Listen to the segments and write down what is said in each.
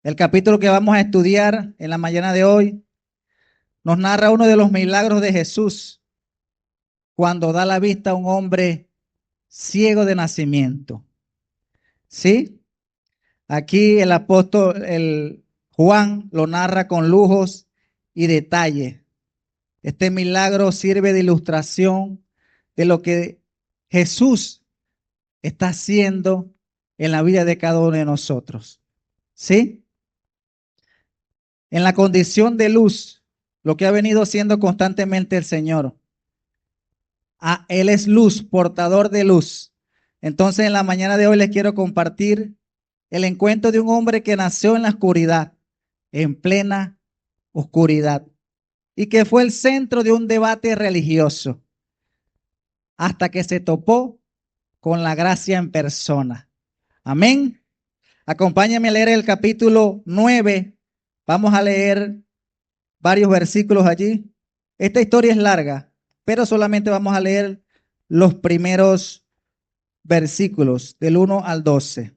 El capítulo que vamos a estudiar en la mañana de hoy nos narra uno de los milagros de Jesús cuando da la vista a un hombre ciego de nacimiento. ¿Sí? Aquí el apóstol, el Juan, lo narra con lujos y detalles. Este milagro sirve de ilustración de lo que Jesús está haciendo en la vida de cada uno de nosotros. ¿Sí? En la condición de luz, lo que ha venido haciendo constantemente el Señor. Él es luz, portador de luz. Entonces, en la mañana de hoy les quiero compartir el encuentro de un hombre que nació en la oscuridad, en plena oscuridad, y que fue el centro de un debate religioso, hasta que se topó con la gracia en persona. Amén. Acompáñame a leer el capítulo 9. Vamos a leer varios versículos allí. Esta historia es larga, pero solamente vamos a leer los primeros versículos del 1 al 12.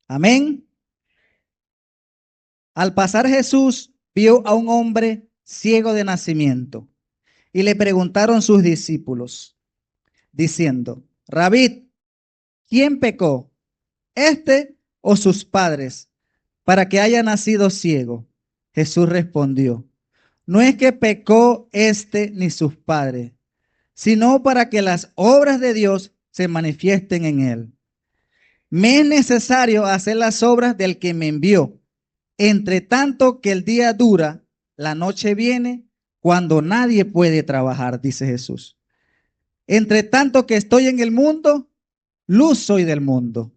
Amén. Al pasar Jesús vio a un hombre ciego de nacimiento y le preguntaron sus discípulos, diciendo, Rabí, ¿quién pecó, este o sus padres, para que haya nacido ciego? Jesús respondió, no es que pecó este ni sus padres, sino para que las obras de Dios se manifiesten en él. Me es necesario hacer las obras del que me envió. Entre tanto que el día dura, la noche viene cuando nadie puede trabajar, dice Jesús. Entre tanto que estoy en el mundo, luz soy del mundo.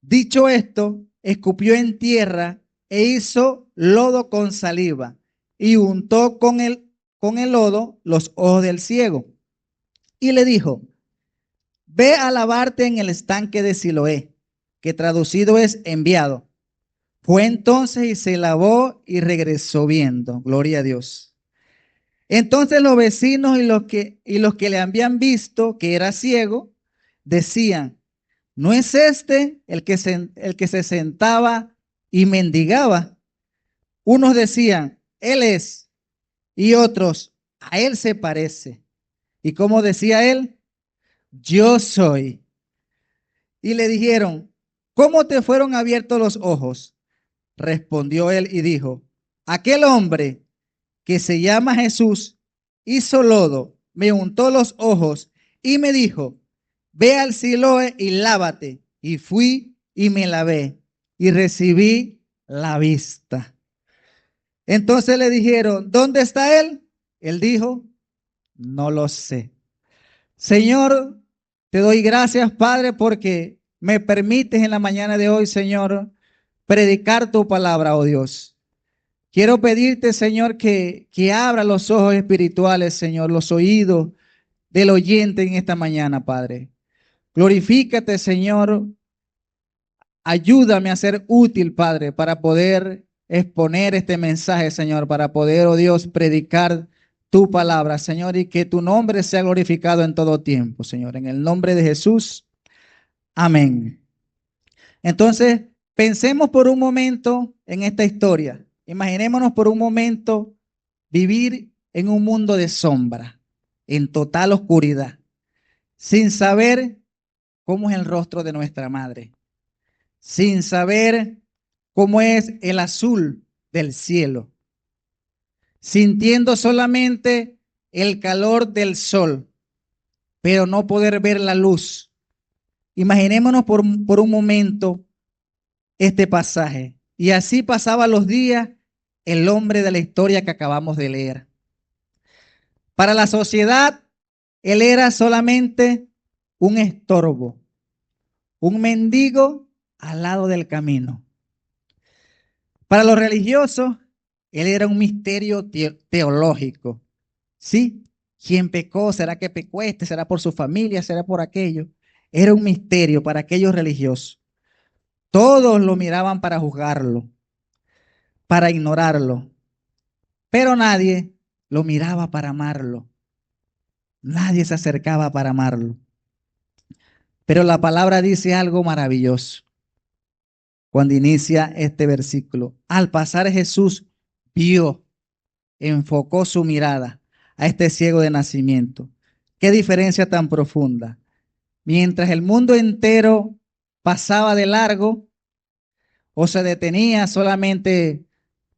Dicho esto, escupió en tierra e hizo lodo con saliva y untó con el lodo los ojos del ciego. Y le dijo, ve a lavarte en el estanque de Siloé, que traducido es enviado. Fue entonces y se lavó y regresó viendo. Gloria a Dios. Entonces los vecinos y los que le habían visto que era ciego, decían, ¿no es este el que se sentaba y mendigaba? Unos decían, él es, y otros, a él se parece. ¿Y cómo decía él? Yo soy. Y le dijeron, ¿cómo te fueron abiertos los ojos? Respondió él y dijo, aquel hombre que se llama Jesús hizo lodo, me untó los ojos y me dijo, ve al Siloé y lávate. Y fui y me lavé y recibí la vista. Entonces le dijeron, ¿dónde está él? Él dijo, no lo sé. Señor, te doy gracias, Padre, porque me permites en la mañana de hoy, Señor, predicar tu palabra, oh Dios. Quiero pedirte, Señor, que abra los ojos espirituales, Señor, los oídos del oyente en esta mañana, Padre. Glorifícate, Señor. Ayúdame a ser útil, Padre, para poder exponer este mensaje, Señor, para poder, oh Dios, predicar tu palabra, Señor, y que tu nombre sea glorificado en todo tiempo, Señor. En el nombre de Jesús, amén. Entonces, pensemos por un momento en esta historia. Imaginémonos por un momento vivir en un mundo de sombra, en total oscuridad, sin saber cómo es el rostro de nuestra madre, sin saber cómo es el azul del cielo, sintiendo solamente el calor del sol, pero no poder ver la luz. Imaginémonos por un momento este pasaje. Y así pasaba los días el hombre de la historia que acabamos de leer. Para la sociedad, él era solamente un estorbo, un mendigo al lado del camino. Para los religiosos, él era un misterio teológico. ¿Sí? ¿Quién pecó? ¿Será que pecó este? ¿Será por su familia? ¿Será por aquello? Era un misterio para aquellos religiosos. Todos lo miraban para juzgarlo, para ignorarlo, pero nadie lo miraba para amarlo. Nadie se acercaba para amarlo. Pero la palabra dice algo maravilloso. cuando inicia este versículo. Al pasar Jesús vio, enfocó su mirada a este ciego de nacimiento. Qué diferencia tan profunda. Mientras el mundo entero pasaba de largo o se detenía solamente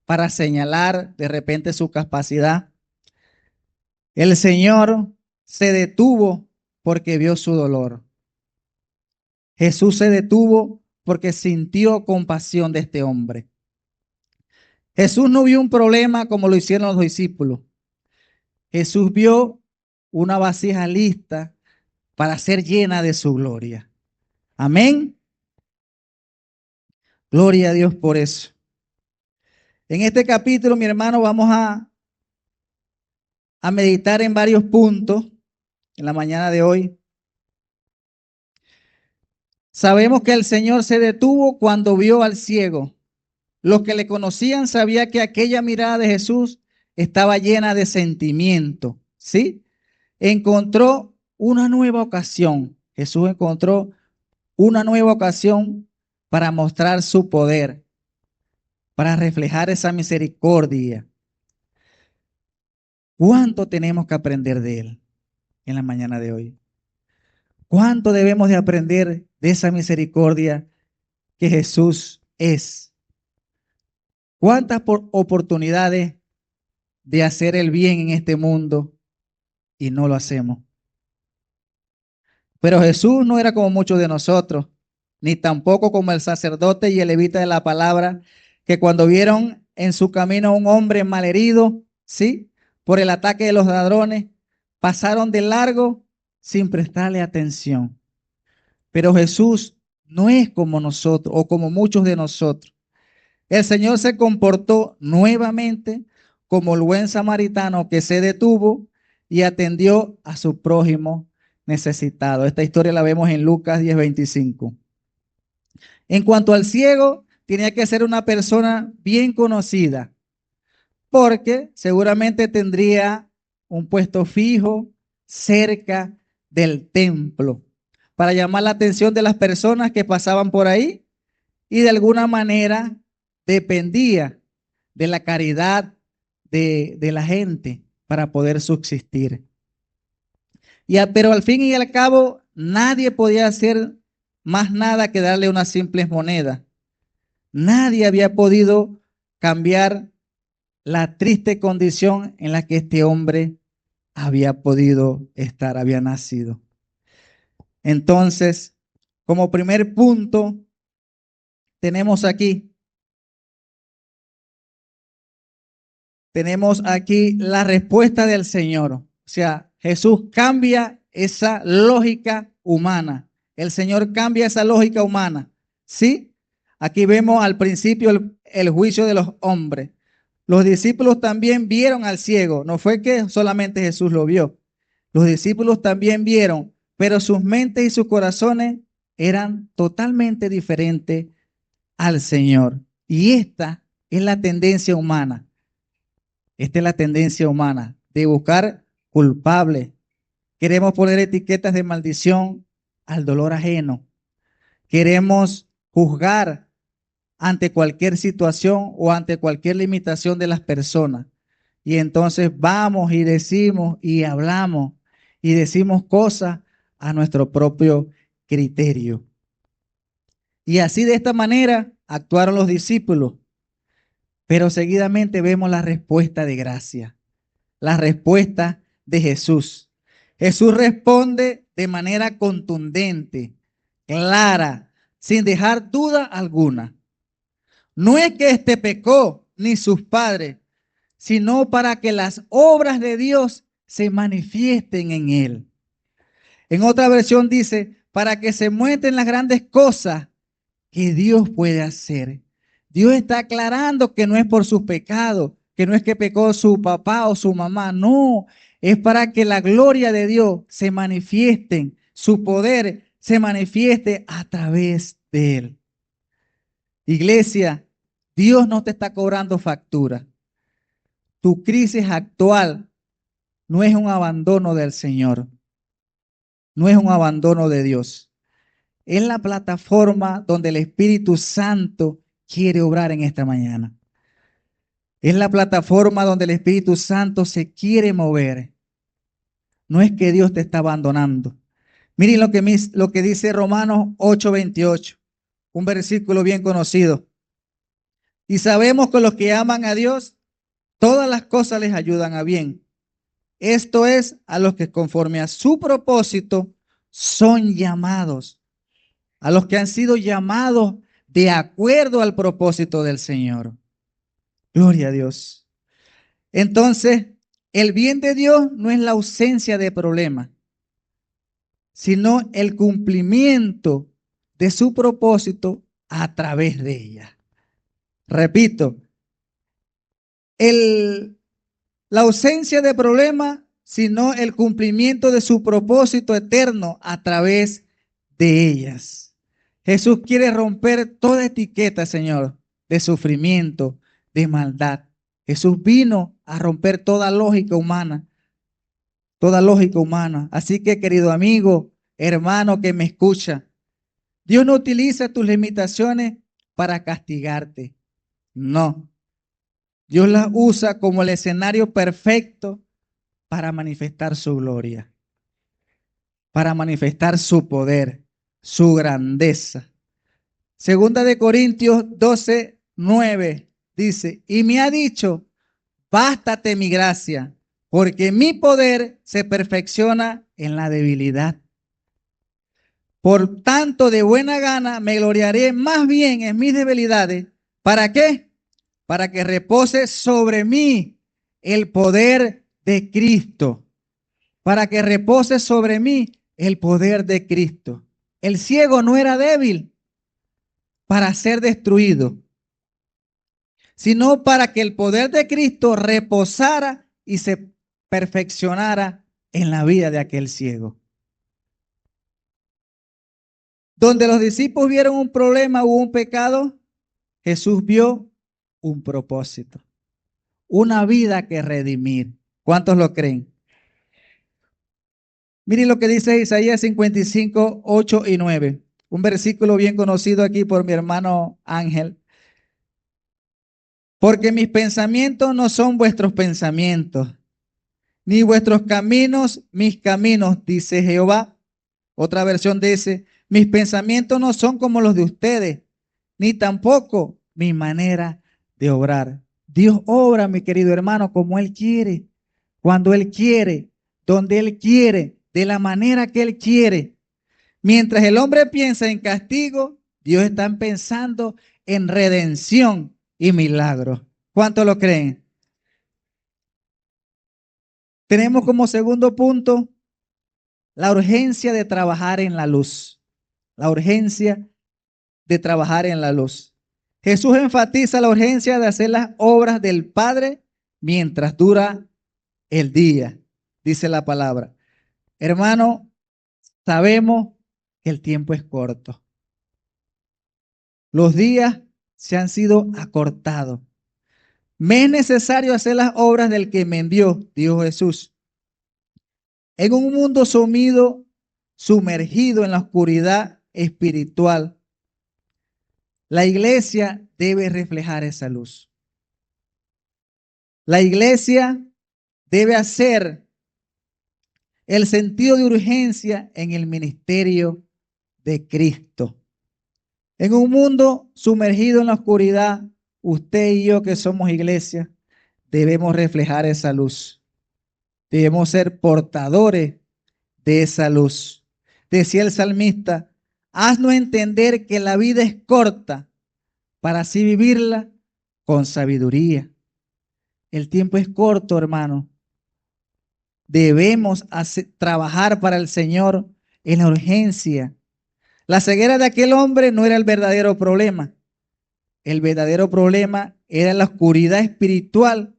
para señalar de repente su capacidad, el Señor se detuvo porque vio su dolor. Jesús se detuvo porque sintió compasión de este hombre. Jesús no vio un problema como lo hicieron los discípulos. Jesús vio una vasija lista para ser llena de su gloria. Amén. Gloria a Dios por eso. En este capítulo, mi hermano, vamos a meditar en varios puntos en la mañana de hoy. Sabemos que el Señor se detuvo cuando vio al ciego. Los que le conocían sabían que aquella mirada de Jesús estaba llena de sentimiento, ¿sí? Encontró una nueva ocasión. Jesús encontró una nueva ocasión para mostrar su poder, para reflejar esa misericordia. ¿Cuánto tenemos que aprender de Él en la mañana de hoy? ¿Cuánto debemos de aprender de esa misericordia que Jesús es? ¿Cuántas oportunidades de hacer el bien en este mundo y no lo hacemos? Pero Jesús no era como muchos de nosotros, ni tampoco como el sacerdote y el levita de la palabra, que cuando vieron en su camino a un hombre malherido, ¿sí?, por el ataque de los ladrones, pasaron de largo sin prestarle atención. Pero Jesús no es como nosotros o como muchos de nosotros. El Señor se comportó nuevamente como el buen samaritano que se detuvo y atendió a su prójimo necesitado. Esta historia la vemos en Lucas 10:25. En cuanto al ciego, tenía que ser una persona bien conocida, porque seguramente tendría un puesto fijo cerca del templo para llamar la atención de las personas que pasaban por ahí y de alguna manera dependía de la caridad de la gente para poder subsistir. Pero al fin y al cabo, nadie podía hacer más nada que darle unas simples monedas. Nadie había podido cambiar la triste condición en la que este hombre había podido estar, había nacido. Entonces, como primer punto, tenemos aquí la respuesta del Señor. O sea, Jesús cambia esa lógica humana. El Señor cambia esa lógica humana. ¿Sí? Aquí vemos al principio el juicio de los hombres. Los discípulos también vieron al ciego. No fue que solamente Jesús lo vio. Los discípulos también vieron, pero sus mentes y sus corazones eran totalmente diferentes al Señor. Y esta es la tendencia humana. Esta es la tendencia humana de buscar culpables. Queremos poner etiquetas de maldición al dolor ajeno. Queremos juzgar ante cualquier situación o ante cualquier limitación de las personas. Y entonces vamos y decimos y hablamos y decimos cosas a nuestro propio criterio. Y así de esta manera actuaron los discípulos. Pero seguidamente vemos la respuesta de gracia, la respuesta de Jesús. Jesús responde de manera contundente, clara, sin dejar duda alguna. No es que éste pecó ni sus padres, sino para que las obras de Dios se manifiesten en él. En otra versión dice, para que se muestren las grandes cosas que Dios puede hacer. Dios está aclarando que no es por sus pecados, que no es que pecó su papá o su mamá, no, es para que la gloria de Dios se manifieste, su poder se manifieste a través de él. Iglesia, Dios no te está cobrando factura. Tu crisis actual no es un abandono del Señor, no es un abandono de Dios. es la plataforma donde el Espíritu Santo quiere obrar en esta mañana. Es la plataforma donde el Espíritu Santo se quiere mover. No es que Dios te está abandonando. Miren lo que dice Romanos 8:28, un versículo bien conocido. Y sabemos que los que aman a Dios, todas las cosas les ayudan a bien. Esto es, a los que conforme a su propósito son llamados, a los que han sido llamados de acuerdo al propósito del Señor. Gloria a Dios. Entonces, el bien de Dios no es la ausencia de problemas, sino el cumplimiento de su propósito a través de ella. Repito, la ausencia de problemas, sino el cumplimiento de su propósito eterno a través de ellas. Jesús quiere romper toda etiqueta, Señor, de sufrimiento, de maldad. Jesús vino a romper toda lógica humana, toda lógica humana. Así que, querido amigo, hermano que me escucha, Dios no utiliza tus limitaciones para castigarte. No. Dios las usa como el escenario perfecto para manifestar su gloria, para manifestar su poder, su grandeza. Segunda de Corintios 12:9 dice, y me ha dicho, bástate mi gracia, porque mi poder se perfecciona en la debilidad. Por tanto, de buena gana me gloriaré más bien en mis debilidades. ¿Para qué? Para que repose sobre mí el poder de Cristo. Para que repose sobre mí el poder de Cristo. El ciego no era débil para ser destruido, sino para que el poder de Cristo reposara y se perfeccionara en la vida de aquel ciego. Donde los discípulos vieron un problema o un pecado, Jesús vio un propósito, una vida que redimir. ¿Cuántos lo creen? Miren lo que dice Isaías 55:8 y 9, un versículo bien conocido aquí por mi hermano Ángel. Porque mis pensamientos no son vuestros pensamientos, ni vuestros caminos mis caminos, dice Jehová. Otra versión dice, mis pensamientos no son como los de ustedes, ni tampoco mi manera de obrar. Dios obra, mi querido hermano, como Él quiere, cuando Él quiere, donde Él quiere, de la manera que Él quiere. Mientras el hombre piensa en castigo, Dios está pensando en redención y milagros. ¿Cuántos lo creen? Tenemos como segundo punto la urgencia de trabajar en la luz. La urgencia de trabajar en la luz. Jesús enfatiza la urgencia de hacer las obras del Padre mientras dura el día, dice la palabra. Hermano, sabemos que el tiempo es corto. Los días se han sido acortados. Me es necesario hacer las obras del que me envió, dijo Jesús. En un mundo sumergido en la oscuridad espiritual, la iglesia debe reflejar esa luz. La iglesia debe hacer el sentido de urgencia en el ministerio de Cristo. En un mundo sumergido en la oscuridad, usted y yo que somos iglesia, debemos reflejar esa luz. Debemos ser portadores de esa luz. Decía el salmista, haznos entender que la vida es corta para así vivirla con sabiduría. El tiempo es corto, hermano. Debemos trabajar para el Señor en la urgencia. La ceguera de aquel hombre no era el verdadero problema. El verdadero problema era la oscuridad espiritual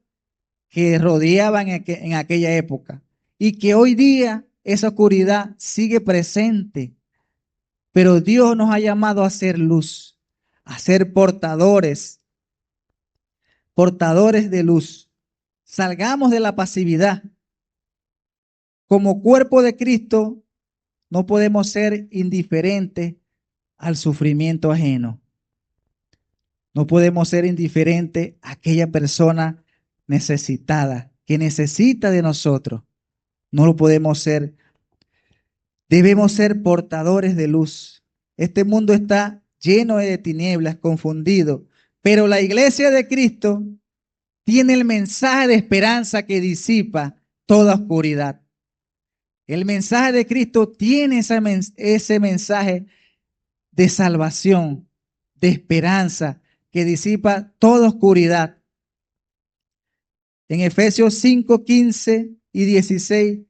que rodeaba en aquella época y que hoy día esa oscuridad sigue presente. Pero Dios nos ha llamado a ser luz, a ser portadores de luz. Salgamos de la pasividad. Como cuerpo de Cristo, no podemos ser indiferentes al sufrimiento ajeno. No podemos ser indiferentes a aquella persona necesitada, que necesita de nosotros. No lo podemos ser. Debemos ser portadores de luz. Este mundo está lleno de tinieblas, confundido, pero la iglesia de Cristo tiene el mensaje de esperanza que disipa toda oscuridad. El mensaje de Cristo tiene ese mensaje de salvación, de esperanza, que disipa toda oscuridad. En Efesios 5, 15 y 16,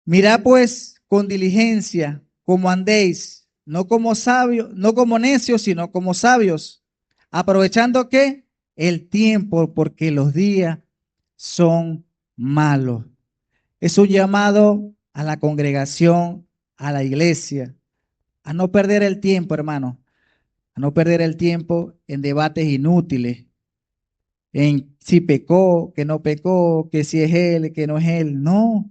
mirad pues con diligencia como andéis, no como sabios, no como necios, sino como sabios, aprovechando que el tiempo, porque los días son malos. Es un llamado a la congregación, a la iglesia, a no perder el tiempo, hermano, a no perder el tiempo en debates inútiles, en si pecó, que no pecó, que si es él, que no es él. No,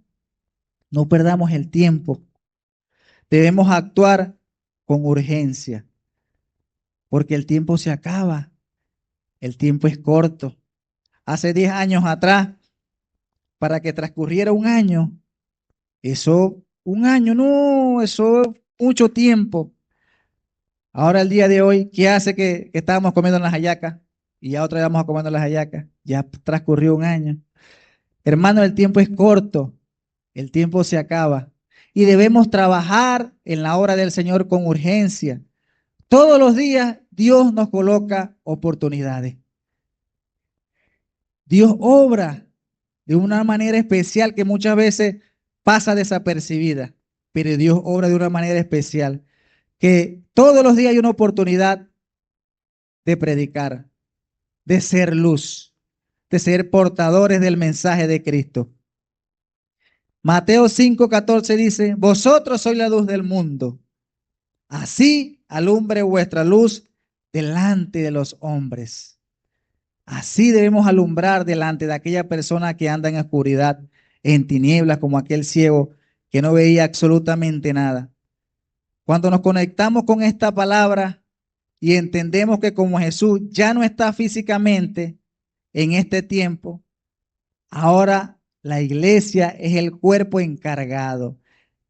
no perdamos el tiempo. Debemos actuar con urgencia, porque el tiempo se acaba, el tiempo es corto. Hace 10 años atrás, para que transcurriera un año, eso, un año, no, eso es mucho tiempo. Ahora el día de hoy, ¿qué hace que estábamos comiendo en las hallacas? Y ya otra vez vamos a comer en las hallacas. Ya transcurrió un año. Hermano, el tiempo es corto, el tiempo se acaba. Y debemos trabajar en la obra del Señor con urgencia. Todos los días Dios nos coloca oportunidades. Dios obra de una manera especial que muchas veces pasa desapercibida, pero Dios obra de una manera especial, que todos los días hay una oportunidad de predicar, de ser luz, de ser portadores del mensaje de Cristo. Mateo 5:14 dice, vosotros sois la luz del mundo, así alumbre vuestra luz delante de los hombres. Así debemos alumbrar delante de aquella persona que anda en oscuridad, en tinieblas, como aquel ciego que no veía absolutamente nada. Cuando nos conectamos con esta palabra y entendemos que como Jesús ya no está físicamente en este tiempo, ahora la iglesia es el cuerpo encargado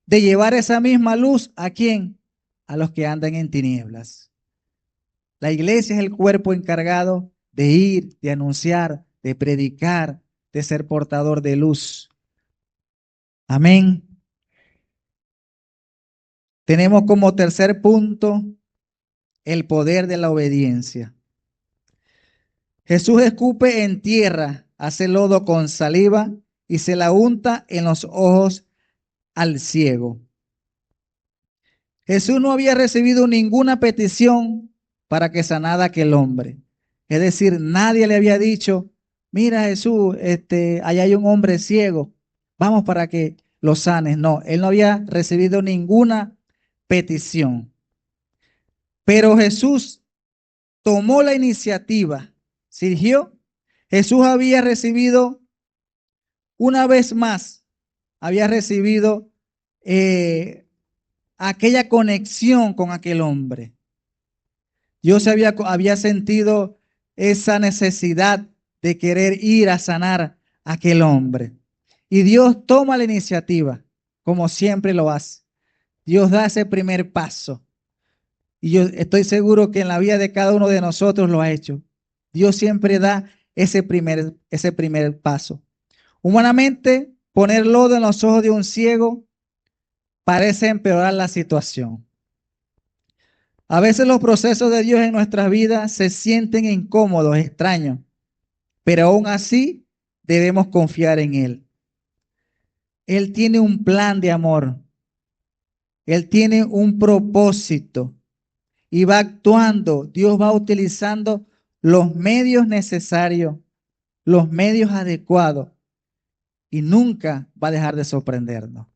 de llevar esa misma luz ¿a quién? A los que andan en tinieblas. La iglesia es el cuerpo encargado de ir, de anunciar, de predicar, de ser portador de luz. Amén. Tenemos como tercer punto el poder de la obediencia. Jesús escupe en tierra, hace lodo con saliva y se la unta en los ojos al ciego. Jesús no había recibido ninguna petición para que sanara a aquel hombre. Es decir, nadie le había dicho, mira Jesús, allá hay un hombre ciego, vamos para que lo sanes. No, él no había recibido ninguna petición. Pero Jesús tomó la iniciativa, sirvió. Jesús había recibido una vez más, había recibido aquella conexión con aquel hombre. Dios había sentido esa necesidad de querer ir a sanar a aquel hombre. Y Dios toma la iniciativa, como siempre lo hace. Dios da ese primer paso. Y yo estoy seguro que en la vida de cada uno de nosotros lo ha hecho. Dios siempre da ese primer paso. Humanamente, poner lodo en los ojos de un ciego parece empeorar la situación. A veces los procesos de Dios en nuestras vidas se sienten incómodos, extraños, pero aún así debemos confiar en Él. Él tiene un plan de amor. Él tiene un propósito y va actuando. Dios va utilizando los medios necesarios, los medios adecuados y nunca va a dejar de sorprendernos.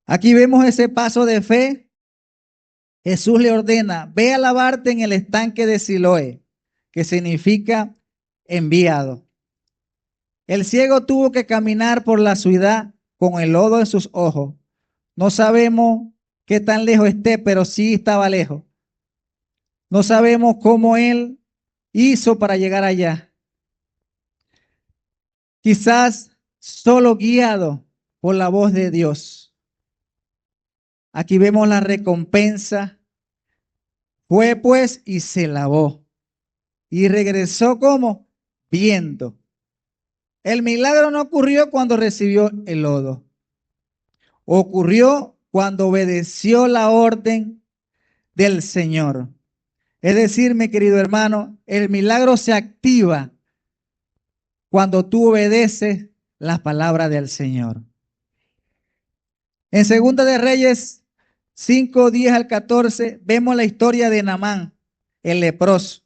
Aquí vemos ese paso de fe. Jesús le ordena, ve a lavarte en el estanque de Siloé, que significa enviado. El ciego tuvo que caminar por la ciudad con el lodo en sus ojos. No sabemos qué tan lejos esté, pero sí estaba lejos. No sabemos cómo él hizo para llegar allá. Quizás solo guiado por la voz de Dios. Aquí vemos la recompensa. Fue pues y se lavó. Y regresó como viendo. El milagro no ocurrió cuando recibió el lodo. Ocurrió cuando obedeció la orden del Señor. Es decir, mi querido hermano, el milagro se activa cuando tú obedeces la palabra del Señor. En Segunda de Reyes 5, 10 al 14, vemos la historia de Naamán, el leproso.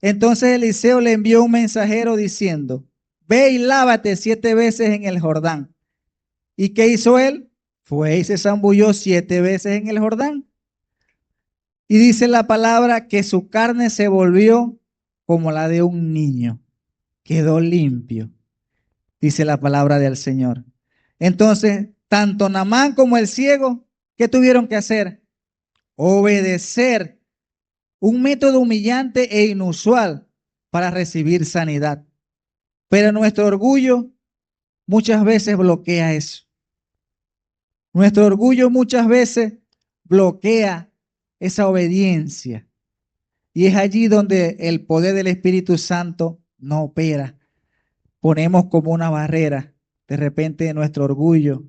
Entonces Eliseo le envió un mensajero diciendo, ve y lávate 7 veces en el Jordán. ¿Y qué hizo él? Fue y se zambulló 7 veces en el Jordán. Y dice la palabra que su carne se volvió como la de un niño. Quedó limpio, dice la palabra del Señor. Entonces, tanto Naamán como el ciego, ¿qué tuvieron que hacer? Obedecer un método humillante e inusual para recibir sanidad. Pero nuestro orgullo muchas veces bloquea eso. Nuestro orgullo muchas veces bloquea esa obediencia. Y es allí donde el poder del Espíritu Santo no opera. Ponemos como una barrera de repente nuestro orgullo,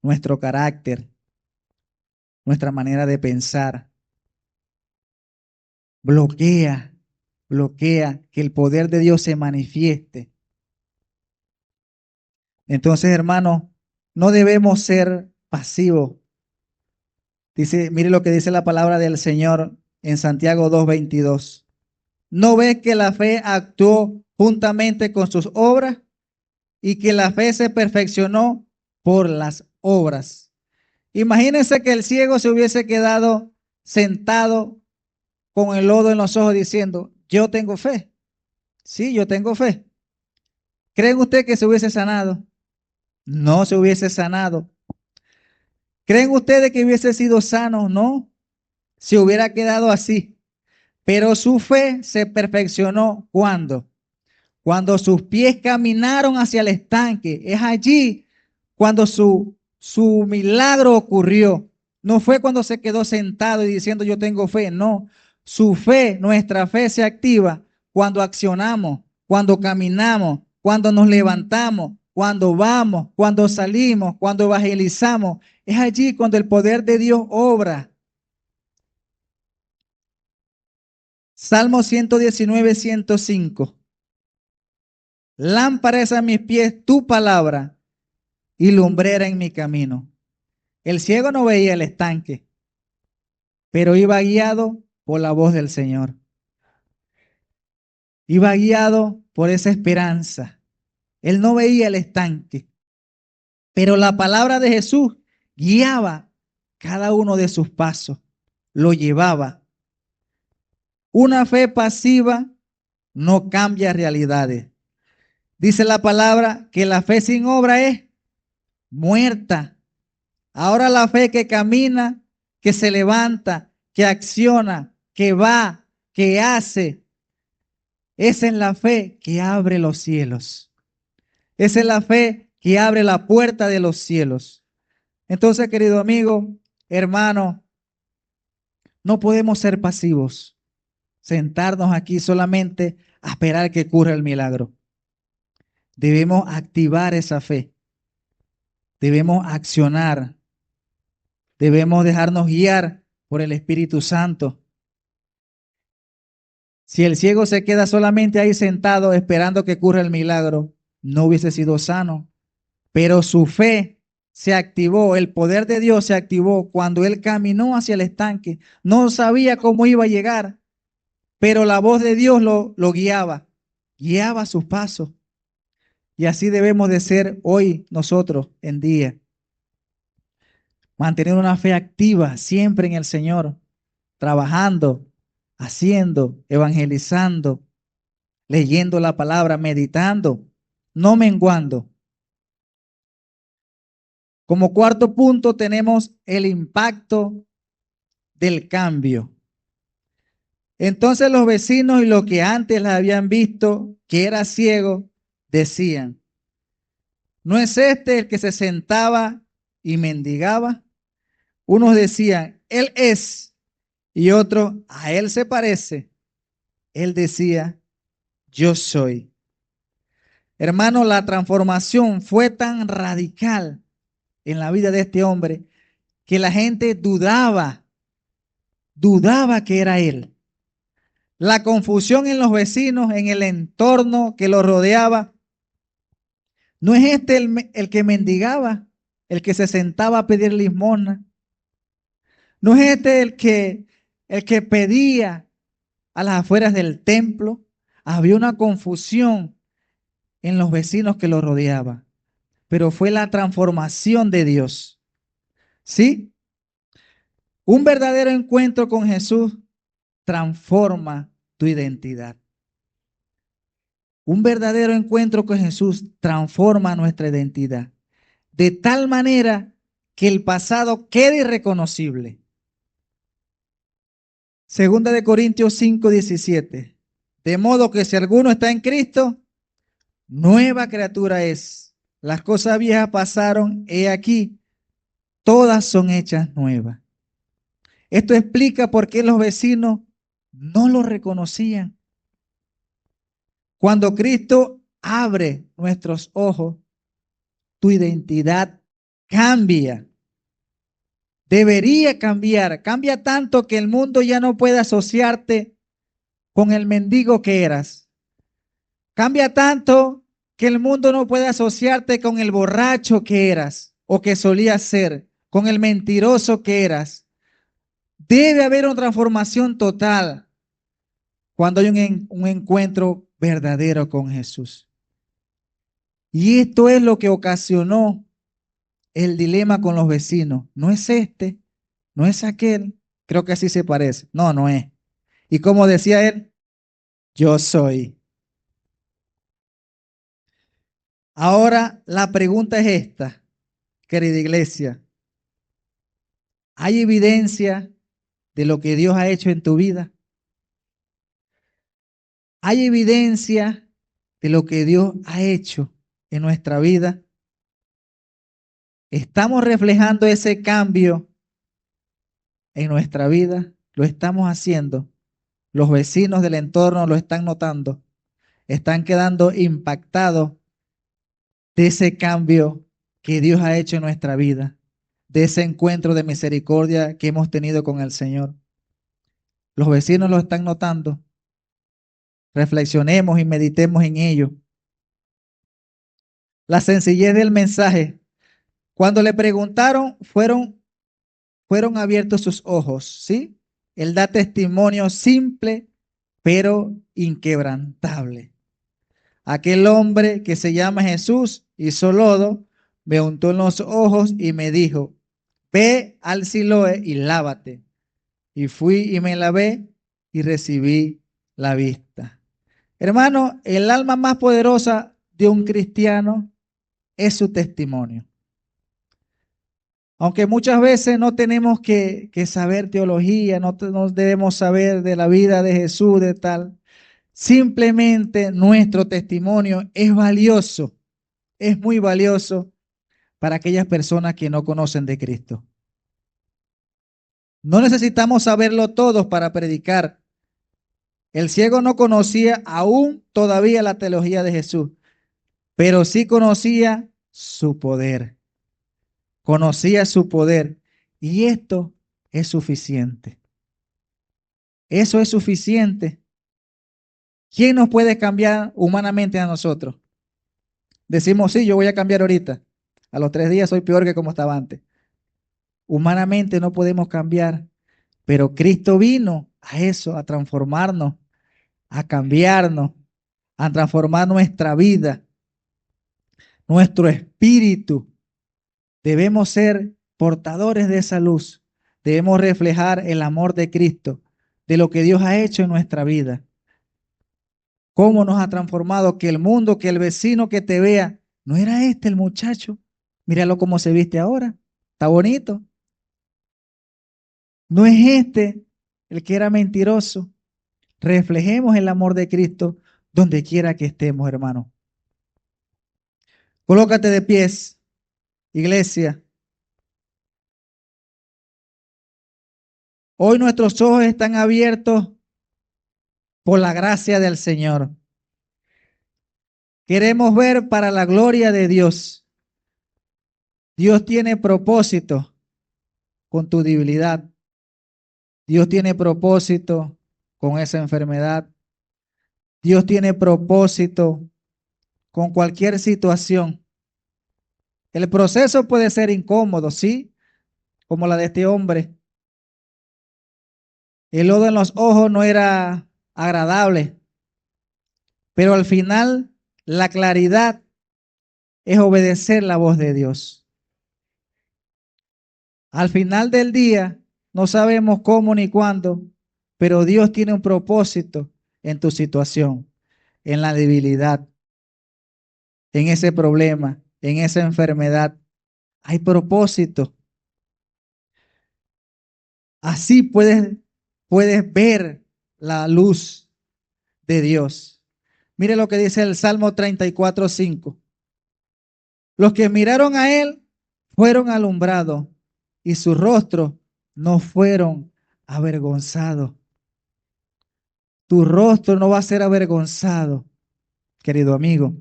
nuestro carácter, nuestra manera de pensar. Bloquea que el poder de Dios se manifieste. Entonces, hermanos, no debemos ser pasivos. Dice, mire lo que dice la palabra del Señor en Santiago 2:22. ¿No ves que la fe actuó juntamente con sus obras y que la fe se perfeccionó por las obras? Imagínense que el ciego se hubiese quedado sentado con el lodo en los ojos diciendo, yo tengo fe. Sí, yo tengo fe. ¿Creen ustedes que se hubiese sanado? No se hubiese sanado. ¿Creen ustedes que hubiese sido sano? No, se hubiera quedado así. Pero su fe se perfeccionó ¿cuándo? Cuando sus pies caminaron hacia el estanque. Es allí cuando su milagro ocurrió. No fue cuando se quedó sentado y diciendo yo tengo fe. No, su fe, nuestra fe se activa cuando accionamos, cuando caminamos, cuando nos levantamos, cuando vamos, cuando salimos, cuando evangelizamos. Es allí cuando el poder de Dios obra. Salmo 119, 105. Lámpara es a mis pies tu palabra y lumbrera en mi camino. El ciego no veía el estanque, pero iba guiado por la voz del Señor. Iba guiado por esa esperanza. Él no veía el estanque, pero la palabra de Jesús guiaba cada uno de sus pasos, lo llevaba. Una fe pasiva no cambia realidades. Dice la palabra que la fe sin obra es muerta. Ahora la fe que camina, que se levanta, que acciona, que va, que hace, esa es la fe que abre los cielos. Esa es la fe que abre la puerta de los cielos. Entonces, querido amigo, hermano, no podemos ser pasivos, sentarnos aquí solamente a esperar que ocurra el milagro. Debemos activar esa fe, debemos accionar, debemos dejarnos guiar por el Espíritu Santo. Si el ciego se queda solamente ahí sentado esperando que ocurra el milagro, no hubiese sido sano. Pero su fe se activó, el poder de Dios se activó cuando él caminó hacia el estanque. No sabía cómo iba a llegar, pero la voz de Dios lo guiaba sus pasos. Y así debemos de ser hoy nosotros en día. Mantener una fe activa siempre en el Señor, trabajando, haciendo, evangelizando, leyendo la palabra, meditando, no menguando. Como cuarto punto tenemos el impacto del cambio. Entonces los vecinos y los que antes la habían visto que era ciego, decían, ¿no es este el que se sentaba y mendigaba? Unos decían, él es, y otros, a él se parece. Él decía, yo soy. Hermano, la transformación fue tan radical en la vida de este hombre que la gente dudaba que era él. La confusión en los vecinos, en el entorno que lo rodeaba. ¿No es este el que mendigaba, el que se sentaba a pedir limosna? ¿No es este el que pedía a las afueras del templo? Había una confusión en los vecinos que lo rodeaban, pero fue la transformación de Dios. ¿Sí? Un verdadero encuentro con Jesús transforma tu identidad. Un verdadero encuentro con Jesús transforma nuestra identidad, de tal manera que el pasado quede irreconocible. Segunda de Corintios 5:17. De modo que si alguno está en Cristo, nueva criatura es. Las cosas viejas pasaron, he aquí, todas son hechas nuevas. Esto explica por qué los vecinos no lo reconocían. Cuando Cristo abre nuestros ojos, tu identidad cambia. Debería cambiar. Cambia tanto que el mundo ya no puede asociarte con el mendigo que eras. Cambia tanto que el mundo no puede asociarte con el borracho que eras o que solías ser, con el mentiroso que eras. Debe haber una transformación total cuando hay un encuentro verdadero con Jesús. Y esto es lo que ocasionó el dilema con los vecinos. No es este, no es aquel, creo que así se parece. No, no es. Y como decía él, yo soy. Ahora la pregunta es esta, querida iglesia. ¿Hay evidencia de lo que Dios ha hecho en tu vida? ¿Hay evidencia de lo que Dios ha hecho en nuestra vida? ¿Estamos reflejando ese cambio en nuestra vida? ¿Lo estamos haciendo? Los vecinos del entorno lo están notando. Están quedando impactados de ese cambio que Dios ha hecho en nuestra vida, de ese encuentro de misericordia que hemos tenido con el Señor. Los vecinos lo están notando. Reflexionemos y meditemos en ello. La sencillez del mensaje. Cuando le preguntaron, fueron abiertos sus ojos, ¿sí? Él da testimonio simple, pero inquebrantable. Aquel hombre que se llama Jesús hizo lodo, me untó en los ojos y me dijo, ve al Siloé y lávate. Y fui y me lavé y recibí la vista. Hermano, el alma más poderosa de un cristiano es su testimonio. Aunque muchas veces no tenemos que saber teología, no debemos saber de la vida de Jesús, de tal. Simplemente nuestro testimonio es valioso, es muy valioso para aquellas personas que no conocen de Cristo. No necesitamos saberlo todos para predicar. El ciego no conocía aún todavía la teología de Jesús, pero sí conocía su poder. Conocía su poder y esto es suficiente. Eso es suficiente. ¿Quién nos puede cambiar humanamente a nosotros? Decimos, sí, yo voy a cambiar ahorita. A los 3 días soy peor que como estaba antes. Humanamente no podemos cambiar, pero Cristo vino a eso, a transformarnos, a cambiarnos, a transformar nuestra vida, nuestro espíritu. Debemos ser portadores de esa luz. Debemos reflejar el amor de Cristo, de lo que Dios ha hecho en nuestra vida. Cómo nos ha transformado, que el mundo, que el vecino que te vea, no era este el muchacho, Míralo cómo se viste ahora. Está bonito. No es este el que era mentiroso. Reflejemos el amor de Cristo donde quiera que estemos, hermano. Colócate de pies, iglesia. Hoy nuestros ojos están abiertos por la gracia del Señor. Queremos ver para la gloria de Dios. Dios tiene propósito con tu debilidad. Dios tiene propósito con esa enfermedad. Dios tiene propósito con cualquier situación. El proceso puede ser incómodo, sí, como la de este hombre. El lodo en los ojos no era agradable, pero al final la claridad es obedecer la voz de Dios. Al final del día no sabemos cómo ni cuándo, pero Dios tiene un propósito en tu situación, en la debilidad, en ese problema, en esa enfermedad. Hay propósito. Así puedes ver la luz de Dios. Mire lo que dice el Salmo 34:5. Los que miraron a él fueron alumbrados y sus rostros no fueron avergonzados. Tu rostro no va a ser avergonzado, querido amigo.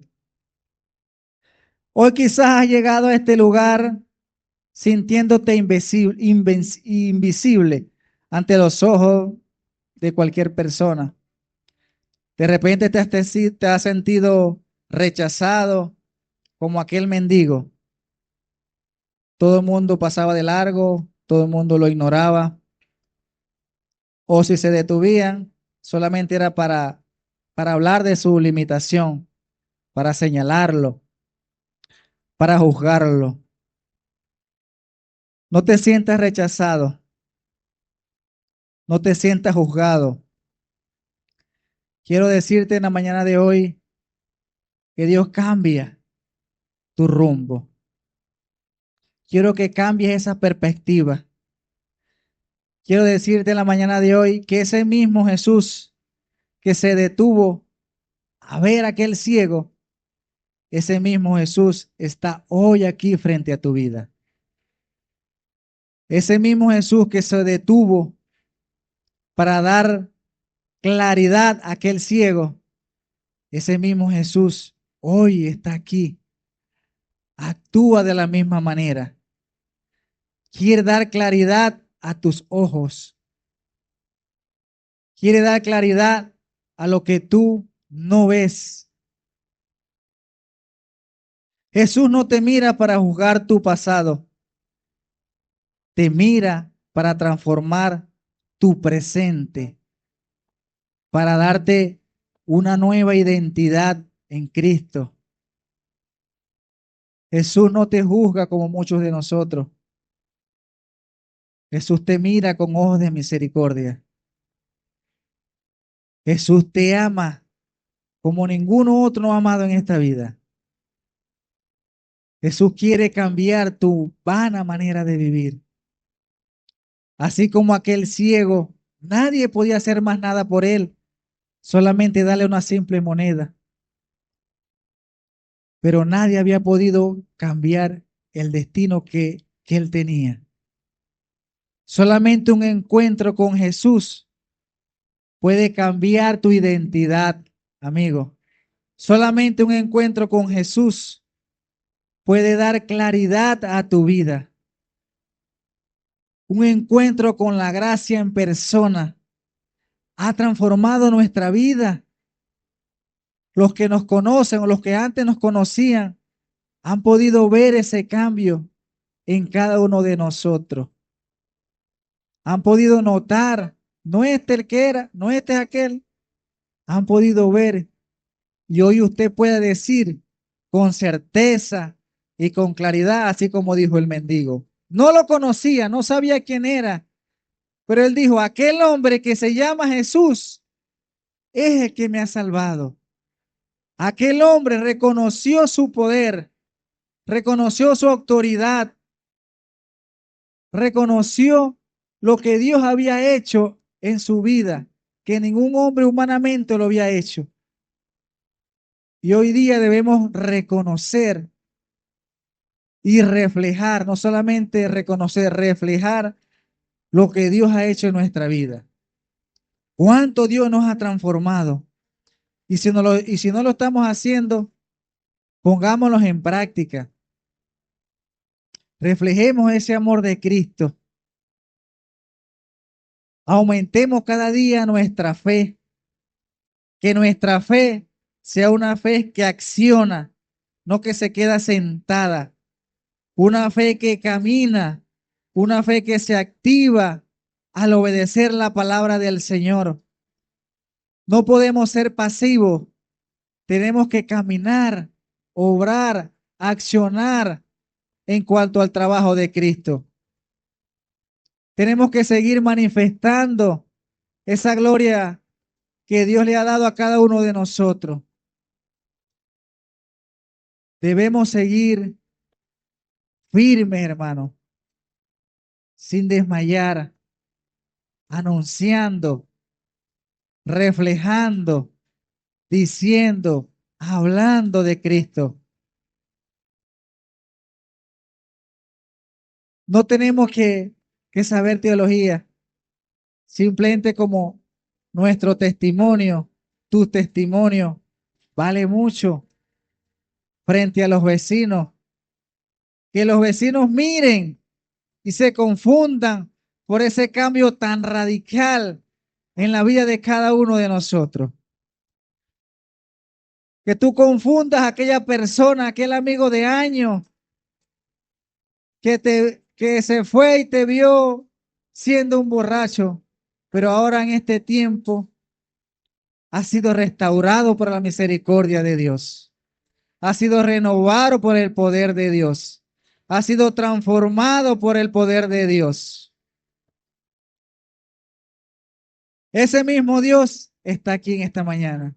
Hoy quizás has llegado a este lugar sintiéndote invisible ante los ojos de cualquier persona. De repente te has sentido rechazado como aquel mendigo. Todo el mundo pasaba de largo, todo el mundo lo ignoraba. O si se detuvían, solamente era para hablar de su limitación, para señalarlo, para juzgarlo. No te sientas rechazado, no te sientas juzgado. Quiero decirte en la mañana de hoy que Dios cambia tu rumbo. Quiero que cambies esa perspectiva. Quiero decirte en la mañana de hoy que ese mismo Jesús que se detuvo a ver a aquel ciego, ese mismo Jesús está hoy aquí frente a tu vida. Ese mismo Jesús que se detuvo para dar claridad a aquel ciego, ese mismo Jesús hoy está aquí. Actúa de la misma manera. Quiere dar claridad a tus ojos. Quiere dar claridad a lo que tú no ves. Jesús no te mira para juzgar tu pasado. Te mira para transformar tu presente, para darte una nueva identidad en Cristo. Jesús no te juzga como muchos de nosotros. Jesús te mira con ojos de misericordia. Jesús te ama como ninguno otro no ha amado en esta vida. Jesús quiere cambiar tu vana manera de vivir. Así como aquel ciego, nadie podía hacer más nada por él, solamente darle una simple moneda. Pero nadie había podido cambiar el destino que él tenía. Solamente un encuentro con Jesús puede cambiar tu identidad, amigo. Solamente un encuentro con Jesús puede dar claridad a tu vida. Un encuentro con la gracia en persona ha transformado nuestra vida. Los que nos conocen o los que antes nos conocían han podido ver ese cambio en cada uno de nosotros. Han podido notar, no este el que era, no este es aquel. Han podido ver y hoy usted puede decir con certeza y con claridad, así como dijo el mendigo. No lo conocía, no sabía quién era, pero él dijo, aquel hombre que se llama Jesús es el que me ha salvado. Aquel hombre reconoció su poder reconoció su autoridad, reconoció lo que Dios había hecho en su vida, que ningún hombre humanamente lo había hecho. Y hoy día debemos reconocer y reflejar, no solamente reconocer, reflejar lo que Dios ha hecho en nuestra vida. Cuánto Dios nos ha transformado. Y si no lo estamos haciendo, pongámoslo en práctica. Reflejemos ese amor de Cristo. Aumentemos cada día nuestra fe. Que nuestra fe sea una fe que acciona, no que se queda sentada. Una fe que camina, una fe que se activa al obedecer la palabra del Señor. No podemos ser pasivos. Tenemos que caminar, obrar, accionar en cuanto al trabajo de Cristo. Tenemos que seguir manifestando esa gloria que Dios le ha dado a cada uno de nosotros. Debemos seguir firmes, hermano, sin desmayar, anunciando, reflejando, diciendo, hablando de Cristo. No tenemos que saber teología, simplemente como nuestro testimonio, tu testimonio, vale mucho frente a los vecinos. Que los vecinos miren y se confundan por ese cambio tan radical en la vida de cada uno de nosotros. Que tú confundas a aquella persona, aquel amigo de años que se fue y te vio siendo un borracho, pero ahora en este tiempo ha sido restaurado por la misericordia de Dios. Ha sido renovado por el poder de Dios. Ha sido transformado por el poder de Dios. Ese mismo Dios está aquí en esta mañana.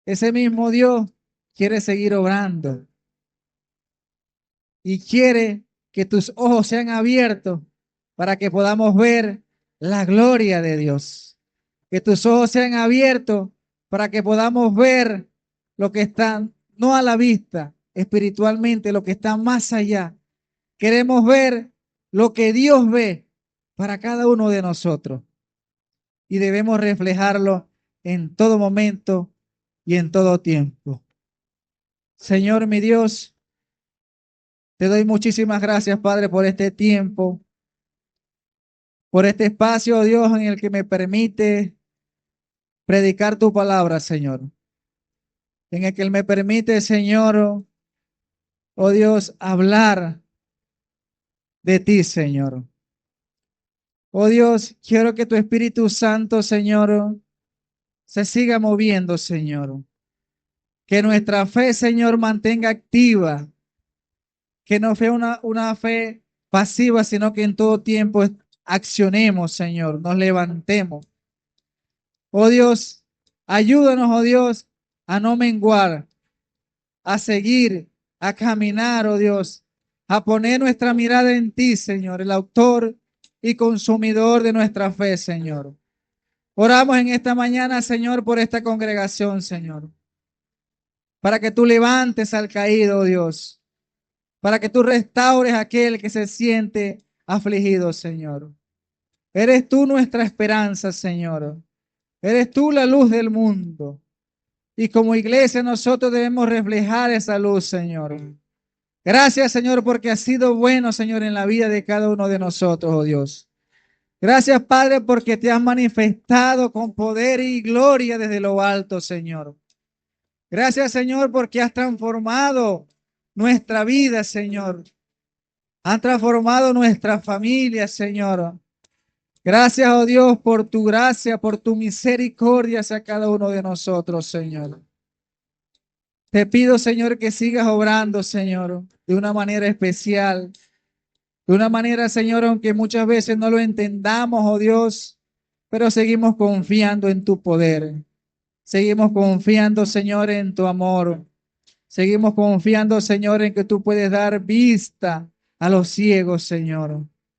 Ese mismo Dios quiere seguir obrando y quiere que tus ojos sean abiertos para que podamos ver la gloria de Dios. Que tus ojos sean abiertos para que podamos ver lo que está no a la vista espiritualmente, lo que está más allá. Queremos ver lo que Dios ve para cada uno de nosotros y debemos reflejarlo en todo momento y en todo tiempo. Señor mi Dios, te doy muchísimas gracias, Padre, por este tiempo, por este espacio, Dios, en el que me permite predicar tu palabra, Señor. En el que me permite, Señor, oh Dios, hablar de ti, Señor. Oh Dios, quiero que tu Espíritu Santo, Señor, se siga moviendo, Señor. Que nuestra fe, Señor, mantenga activa. Que no sea una fe pasiva, sino que en todo tiempo accionemos, Señor, nos levantemos. Oh Dios, ayúdanos, oh Dios, a no menguar, a seguir, a caminar, oh Dios, a poner nuestra mirada en ti, Señor, el autor y consumidor de nuestra fe, Señor. Oramos en esta mañana, Señor, por esta congregación, Señor, para que tú levantes al caído, oh Dios, para que tú restaures a aquel que se siente afligido, Señor. Eres tú nuestra esperanza, Señor. Eres tú la luz del mundo. Y como iglesia nosotros debemos reflejar esa luz, Señor. Gracias, Señor, porque has sido bueno, Señor, en la vida de cada uno de nosotros, oh Dios. Gracias, Padre, porque te has manifestado con poder y gloria desde lo alto, Señor. Gracias, Señor, porque has transformado nuestra vida, Señor. Has transformado nuestra familia, Señor. Gracias, oh Dios, por tu gracia, por tu misericordia hacia cada uno de nosotros, Señor. Te pido, Señor, que sigas obrando, Señor, de una manera especial. De una manera, Señor, aunque muchas veces no lo entendamos, oh Dios, pero seguimos confiando en tu poder. Seguimos confiando, Señor, en tu amor. Seguimos confiando, Señor, en que tú puedes dar vista a los ciegos, Señor.